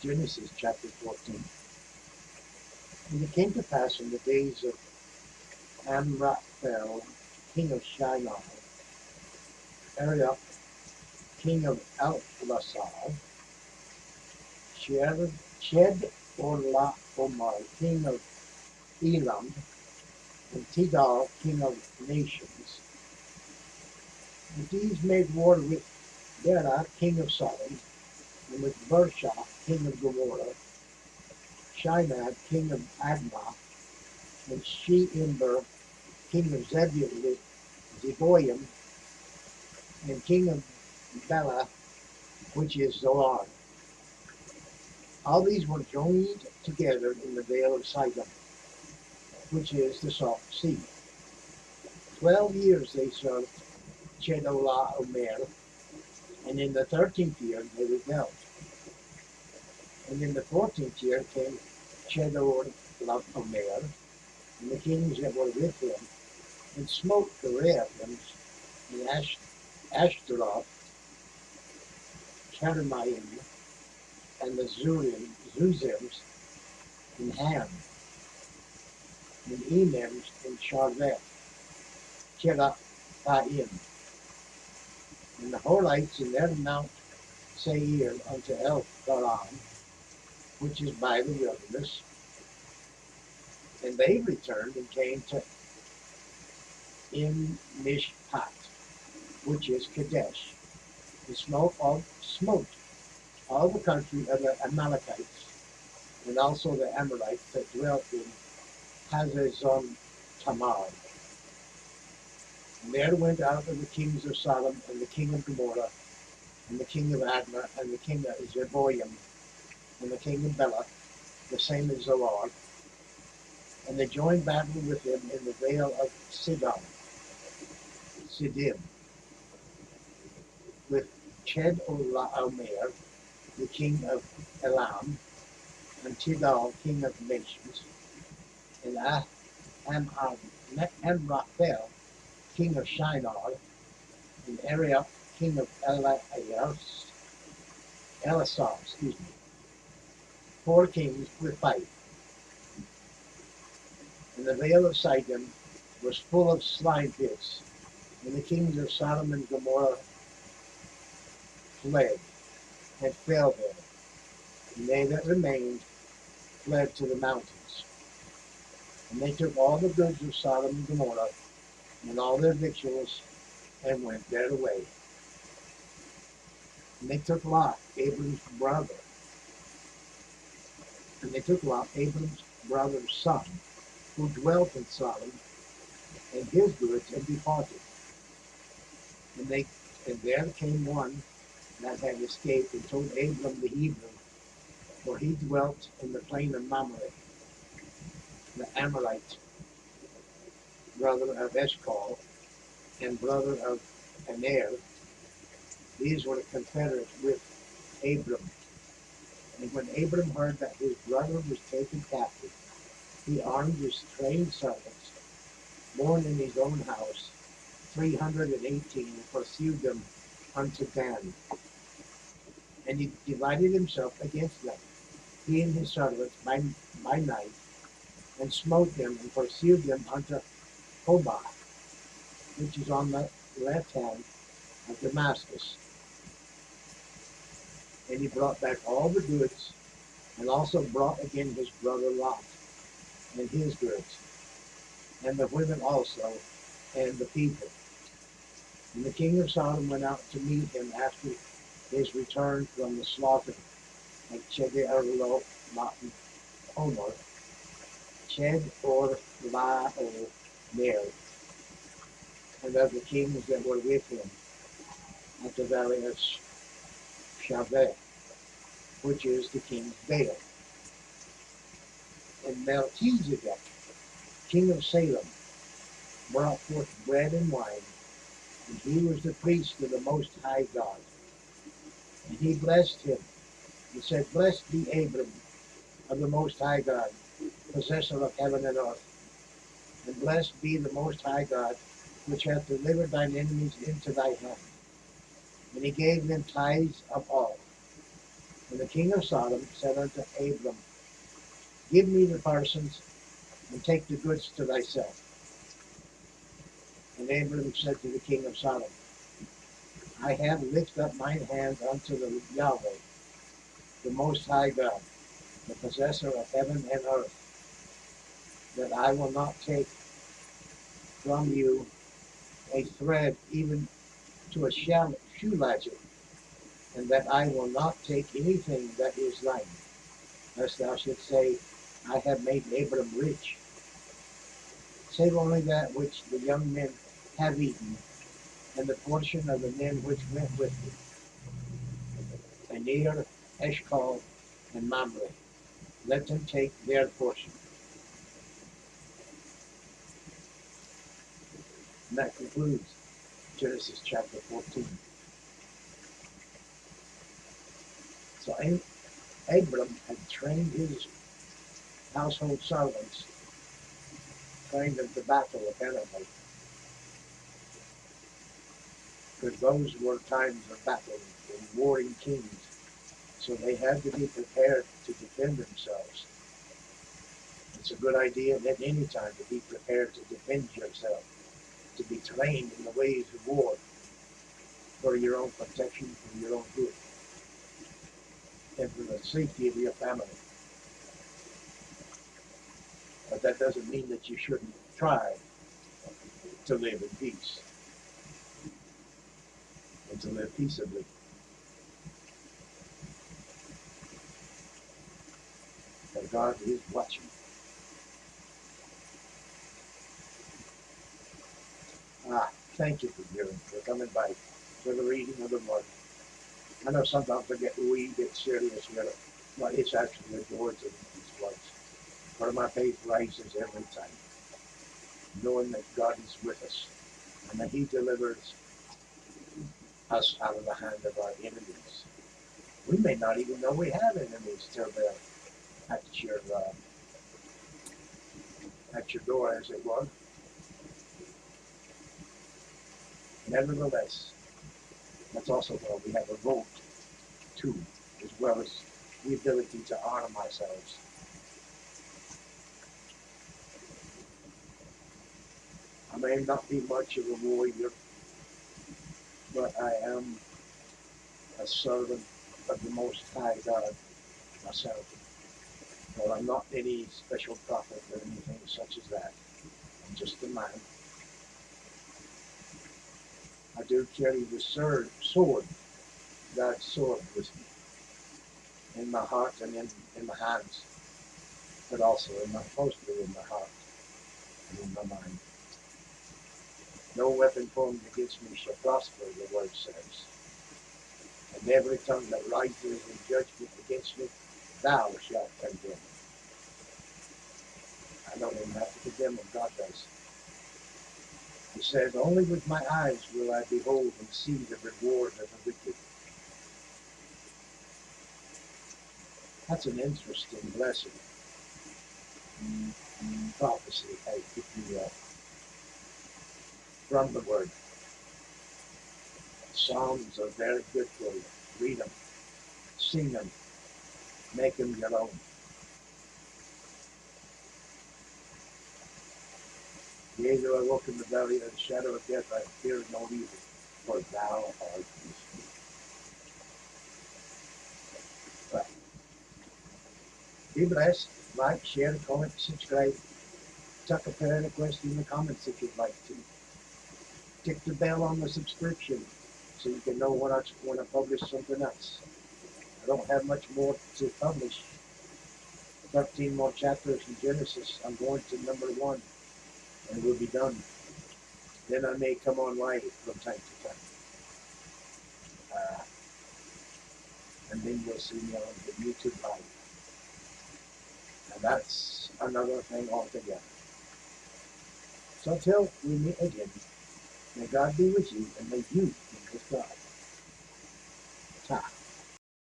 Genesis chapter 14. And it came to pass in the days of Amraphel, king of Shinar, Arioch, king of Ellasar, Chedorlaomer, king of Elam, and Tidal, king of nations. And these made war with Bera, king of Sodom, and with Bersha, king of Gomorrah, Shinab, king of Admah, and Sheimber, king of Zeboim, and king of Bela, which is Zoar. All these were joined together in the vale of Sidon, which is the Salt Sea. 12 years they served Chedorlaomer, and in the 13th year they rebelled. And in the 14th year came Chedorlaomer, and the kings that were with him, and smote the Rephims, and Ashtaroth, Chademaim, and the Zuzims, and Ham, and Enims, and Sharveth, Cherathaim, and the Horites in their Mount Seir unto El Paran, which is by the wilderness. And they returned and came to Mishpat, which is Kadesh, and smote all the country of the Amalekites, and also the Amorites that dwelt in Hazazon Tamar. And there went out of the kings of Sodom, and the king of Gomorrah, and the king of Admah, and the king of Zeboim, and the king of Bela, the same as Zoar, and they joined battle with him in the vale of Siddim, with Chedorlaomer, the king of Elam, and Tidal, king of nations, and Amraphel, king of Shinar, and Arioch, king of Ellasar, 4 kings with fight. And the vale of Sidon was full of slime pits, and the kings of Sodom and Gomorrah fled and fell there, and they that remained fled to the mountains. And they took all the goods of Sodom and Gomorrah, and all their victuals, and went their way. And they took Lot, Abram's brother's son, who dwelt in Sodom, and his goods, and departed. And there came one that had escaped, and told Abram the Hebrew, for he dwelt in the plain of Mamre, the Amorite, brother of Eshcol, and brother of Aner. These were confederate with Abram. And when Abram heard that his brother was taken captive, he armed his trained servants, born in his own house, 318, and pursued them unto Dan. And he divided himself against them, he and his servants, by night, and smote them, and pursued them unto Hobah, which is on the left hand of Damascus. And he brought back all the goods, and also brought again his brother Lot, and his goods, and the women also, and the people. And the king of Sodom went out to meet him after his return from the slaughter at Chedorlaomer, and of the kings that were with him at the valley of Shaveh, which is the king's vale. And Melchizedek, king of Salem, brought forth bread and wine, and he was the priest of the Most High God. And he blessed him, and said, Blessed be Abram of the Most High God, possessor of heaven and earth. And blessed be the Most High God, which hath delivered thine enemies into thy hand. And he gave them tithes of all. And And the king of Sodom said unto Abram, Give me the persons, and take the goods to thyself. And Abram said to the king of Sodom, I have lifted up mine hand unto the Yahweh, the Most High God, the possessor of heaven and earth, that I will not take from you a thread even to a shoe latchet, and that I will not take anything that is thine, lest thou shouldst say, I have made Abram rich, save only that which the young men have eaten, and the portion of the men which went with me, Aner, Eshcol, and Mamre. Let them take their portion. And that concludes Genesis chapter 14. So Abram had trained his household servants, trained them to battle apparently, because those were times of battle and warring kings. So they had to be prepared to defend themselves. It's a good idea at any time to be prepared to defend yourself, to be trained in the ways of war for your own protection, for your own good, and for the safety of your family. But that doesn't mean that you shouldn't try to live in peace and to live peaceably. But God is watching. Thank you for coming by for the reading of the Word. I know sometimes I get a wee bit serious here, but it's actually the words of these words. Part of my faith rises every time, knowing that God is with us and that He delivers us out of the hand of our enemies. We may not even know we have enemies till they're at your door, as it were. Nevertheless, that's also where we have a vote too, as well as the ability to arm ourselves. I may not be much of a warrior, but I am a servant of the Most High God myself. Well, I'm not any special prophet or anything such as that. I'm just a man. I do carry the sword, God's sword with me, in my heart and in my hands, but also mostly in my heart and in my mind. No weapon formed against me shall prosper, the word says. And every tongue that rises in judgment against me, thou shalt condemn. I don't even have to condemn them, God does. He says, only with my eyes will I behold and see the reward of the wicked. That's an interesting blessing. Prophecy, if you will, from the Word. Psalms are very good for you. Read them, sing them, make them your own. Yea, though I walk in the valley of the shadow of death, I fear no evil, for thou art with me. But be blessed. Like, share, comment, subscribe. Tuck a prayer request in the comments if you'd like to. Tick the bell on the subscription so you can know when I publish something else. I don't have much more to publish. 13 more chapters in Genesis. I'm going to number 1, and we'll be done. Then I may come on live from time to time. And then you'll see me on the YouTube live. And that's another thing altogether. So until we meet again, may God be with you, and may you be with God. Ta.